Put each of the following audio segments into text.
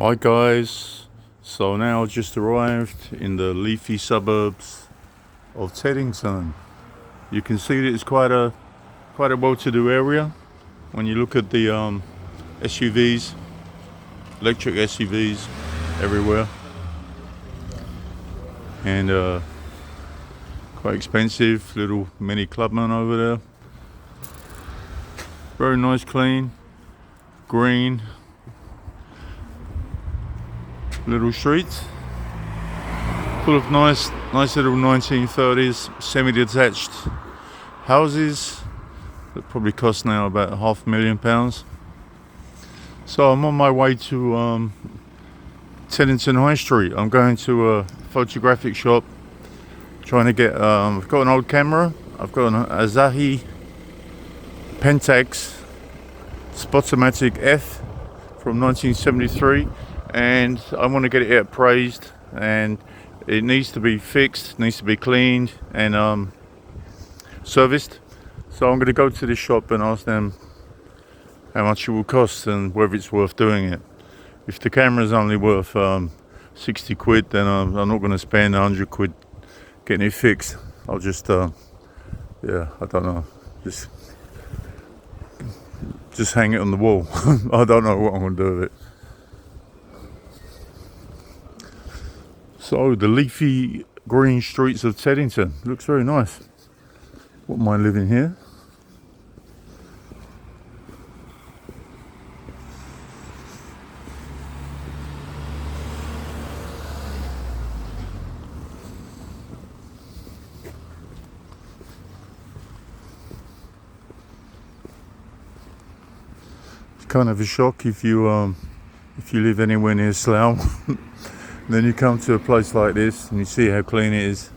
Hi guys, so now I just arrived in the Leafy suburbs of Teddington. You can see that it's quite a well-to-do area when you look at the SUVs, electric SUVs everywhere, and quite expensive little mini clubman over there. Very nice, clean, green little streets. Full of nice little 1930s semi-detached houses that probably cost now about £500,000. So I'm on my way to Teddington High Street. I'm going to a photographic shop, trying to get. I've got an old camera. I've got an Asahi Pentax Spotomatic F from 1973, and I want to get it appraised, and it needs to be fixed, needs to be cleaned and serviced. So I'm going to go to this shop and ask them how much it will cost and whether it's worth doing it. If the camera's only worth 60 quid, then I'm not going to spend 100 quid getting it fixed. I'll just I don't know, just hang it on the wall. I don't know what I'm going to do with it. So the leafy green streets of Teddington looks very nice. Wouldn't mind living here. It's kind of a shock if you live anywhere near Slough. Then you come to a place like this and you see how clean it is.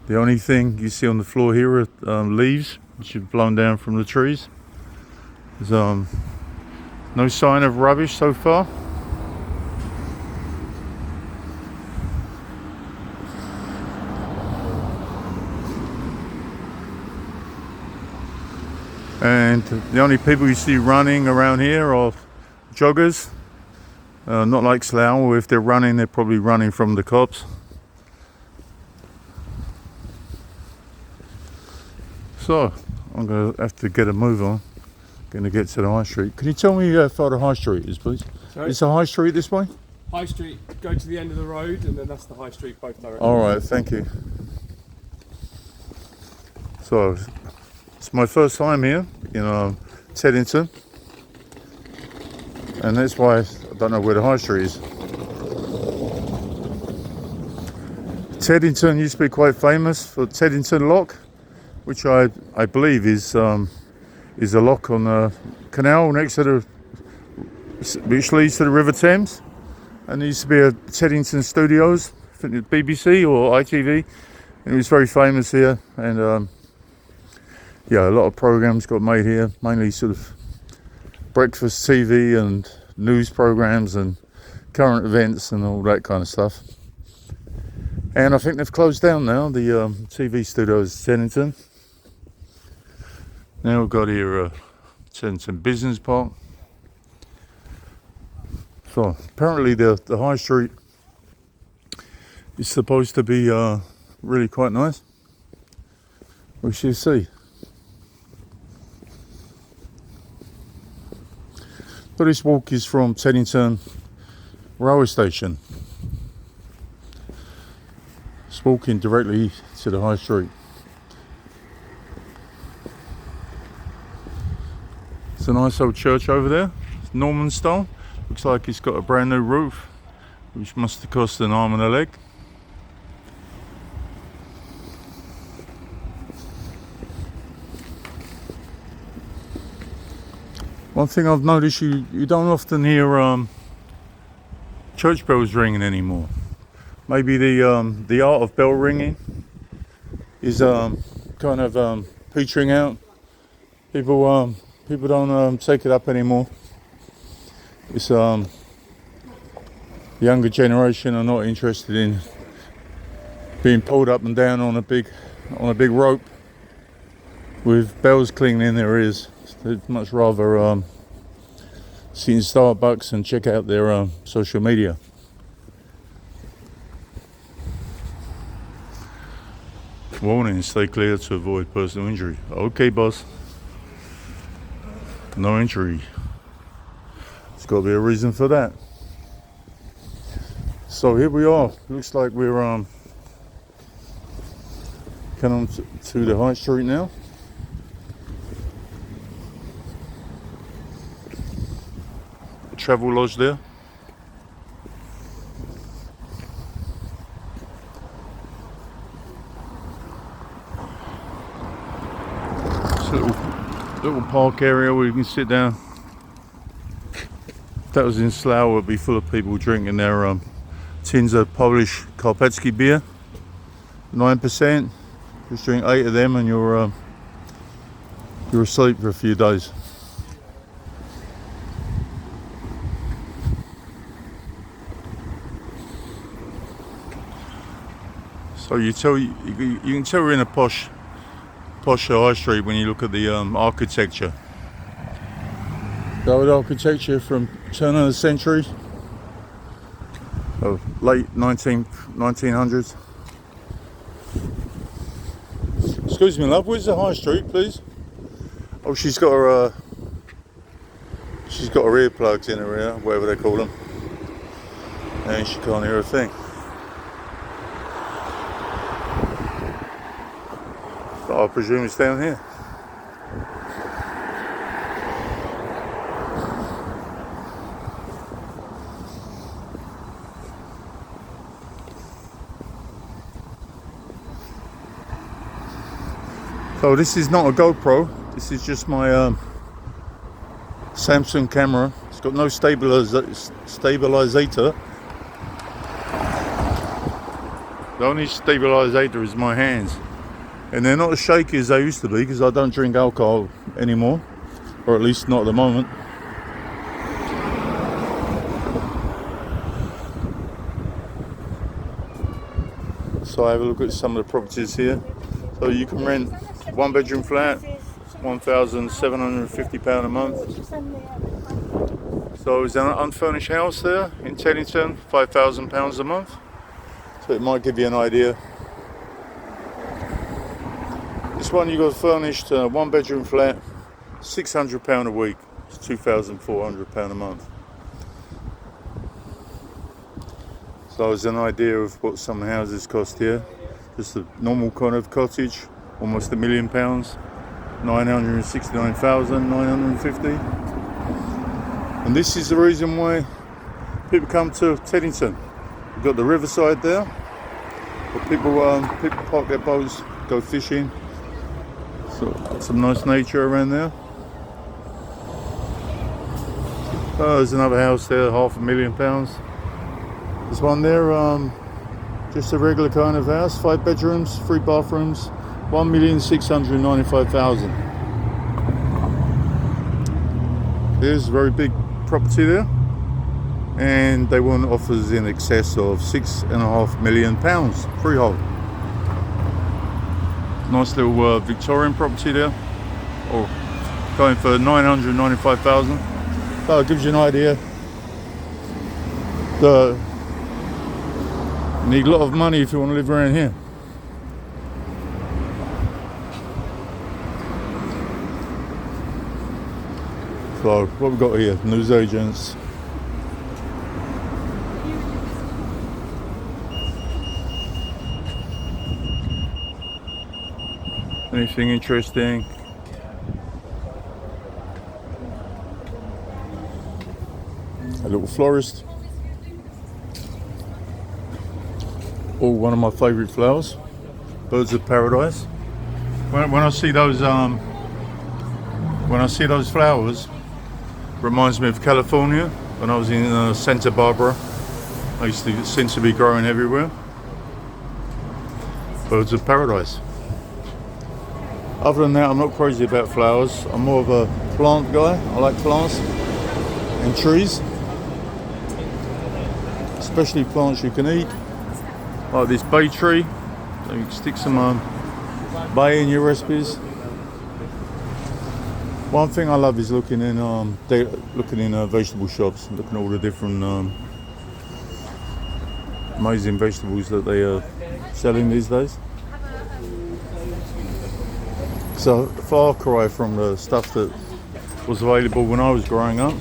The only thing you see on the floor here are leaves which have blown down from the trees. There's no sign of rubbish so far. And the only people you see running around here are joggers. Not like Slough, or if they're running, they're probably running from the cops. So I'm going to have to get a move on. Going to get to the high street. Can you tell me how far the high street is, please? Sorry? Is the high street this way? High Street, go to the end of the road and then that's the High Street both directions. All right, thank you. So it's my first time here in Teddington, and that's why I don't know where the high street is. Teddington used to be quite famous for Teddington Lock, which I believe is a lock on the canal next to which leads to the River Thames. And there used to be a Teddington Studios, I think it was BBC or ITV, and it was very famous here. And a lot of programs got made here, mainly sort of breakfast TV and news programs and current events and all that kind of stuff. And I think they've closed down now, the TV studios at Teddington. Now we've got here Teddington Business Park. So apparently the high street is supposed to be really quite nice. We shall see. So this walk is from Teddington railway station. It's walking directly to the high street. It's a nice old church over there. It's Norman style. Looks like it's got a brand new roof, which must have cost an arm and a leg. One thing I've noticed, you don't often hear church bells ringing anymore. Maybe the art of bell ringing is kind of petering out. People don't take it up anymore. It's the younger generation are not interested in being pulled up and down on a big rope with bells clinging in their ears. They'd much rather sit in Starbucks and check out their social media. Warning, stay clear to avoid personal injury. Okay, boss. No injury. There's got to be a reason for that. So here we are. Looks like we're coming to the high street now. Travel lodge there. It's a little park area where you can sit down. If that was in Slough, it would be full of people drinking their tins of Polish Karpacki beer. 9%. Just drink 8 of them and you're asleep for a few days. So you can tell we're in a posh high street when you look at the architecture. The old architecture from turn of the century, late 1900s. Excuse me, love. Where's the high street, please? Oh, she's got her earplugs in her ear, whatever they call them, and she can't hear a thing. But I presume it's down here. So this is not a GoPro, this is just my Samsung camera. It's got no stabilizer. The only stabilizer is my hands. And they're not as shaky as they used to be because I don't drink alcohol anymore, or at least not at the moment. So I have a look at some of the properties here. So you can rent 1-bedroom flat, £1,750 a month. So it's an unfurnished house there in Teddington, £5,000 a month. So it might give you an idea. This one you got furnished, 1-bedroom flat, £600 a week. It's £2,400 a month. So it's an idea of what some houses cost here. Just a normal kind of cottage, almost £1 million, 969,950. And this is the reason why people come to Teddington. You've got the riverside there, where people park their boats, go fishing. So some nice nature around there. Oh, there's another house there, £500,000. There's one there, just a regular kind of house, 5 bedrooms, 3 bathrooms, £1,695,000. There's a very big property there, and they want offers in excess of £6.5 million freehold. Nice little Victorian property there, going for £995,000. So it gives you an idea. You need a lot of money if you want to live around here. So what we've got here, news agents. Anything interesting? A little florist. Oh, one of my favourite flowers, birds of paradise. When I see those flowers, reminds me of California. When I was in Santa Barbara, it seems to be growing everywhere. Birds of paradise. Other than that, I'm not crazy about flowers. I'm more of a plant guy. I like plants and trees, especially plants you can eat. Like this bay tree, so you can stick some bay in your recipes. One thing I love is looking in vegetable shops, looking at all the different amazing vegetables that they are selling these days. It's a far cry from the stuff that was available when I was growing up.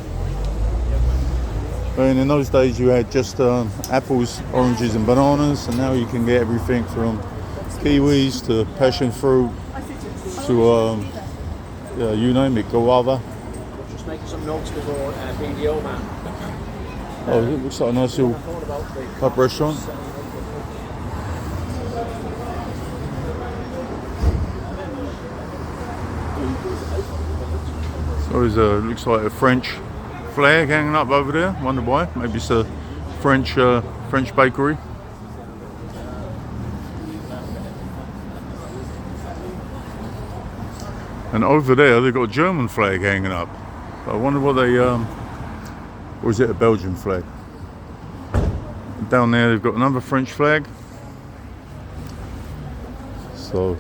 And in those days you had just apples, oranges and bananas, and now you can get everything from kiwis to passion fruit to you name it, guava. Just making some notes before BDO, man. Oh, it looks like a nice little pub restaurant. So there's looks like a French flag hanging up over there. Wonder why? Maybe it's a French bakery. And over there they've got a German flag hanging up. I wonder what they or is it a Belgian flag? Down there they've got another French flag. So,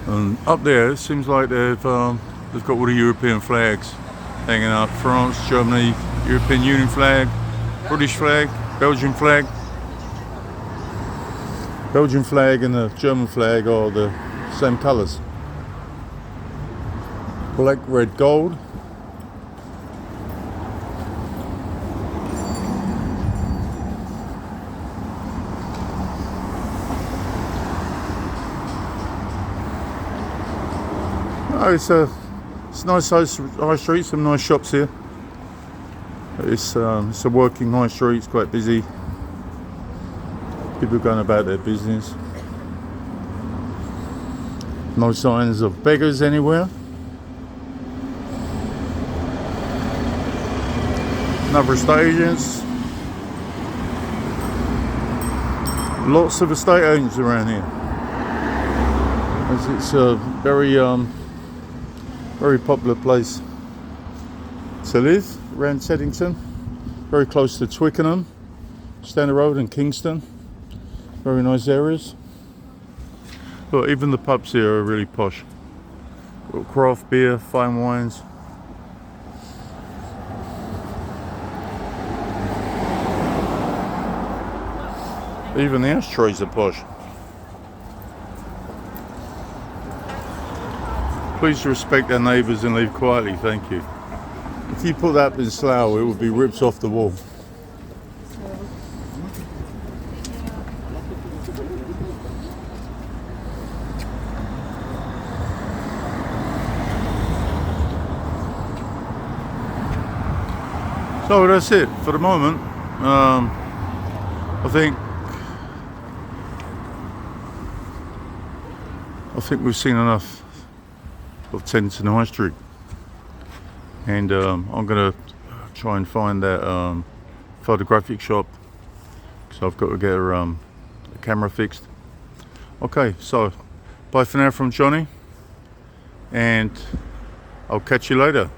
and up there it seems like they've got all the European flags hanging up. France, Germany, European Union flag, British flag, Belgian flag. Belgian flag and the German flag are the same colours. Black, red, gold. Oh, it's a nice high street, some nice shops here. It's a working high street, it's quite busy. People going about their business. No signs of beggars anywhere. Another estate agents. Lots of estate agents around here. As it's a very popular place to live around Teddington. Very close to Twickenham, Standard Road and Kingston. Very nice areas. Look, even the pubs here are really posh. Got craft beer, fine wines. Even the ashtrays are posh. Please respect their neighbours and leave quietly, thank you. If you put that in Slough, it would be ripped off the wall. So that's it for the moment. I think we've seen enough of Teddington High Street, and I'm going to try and find that photographic shop, so I've got to get a camera fixed. Okay, so bye for now from Johnny, and I'll catch you later.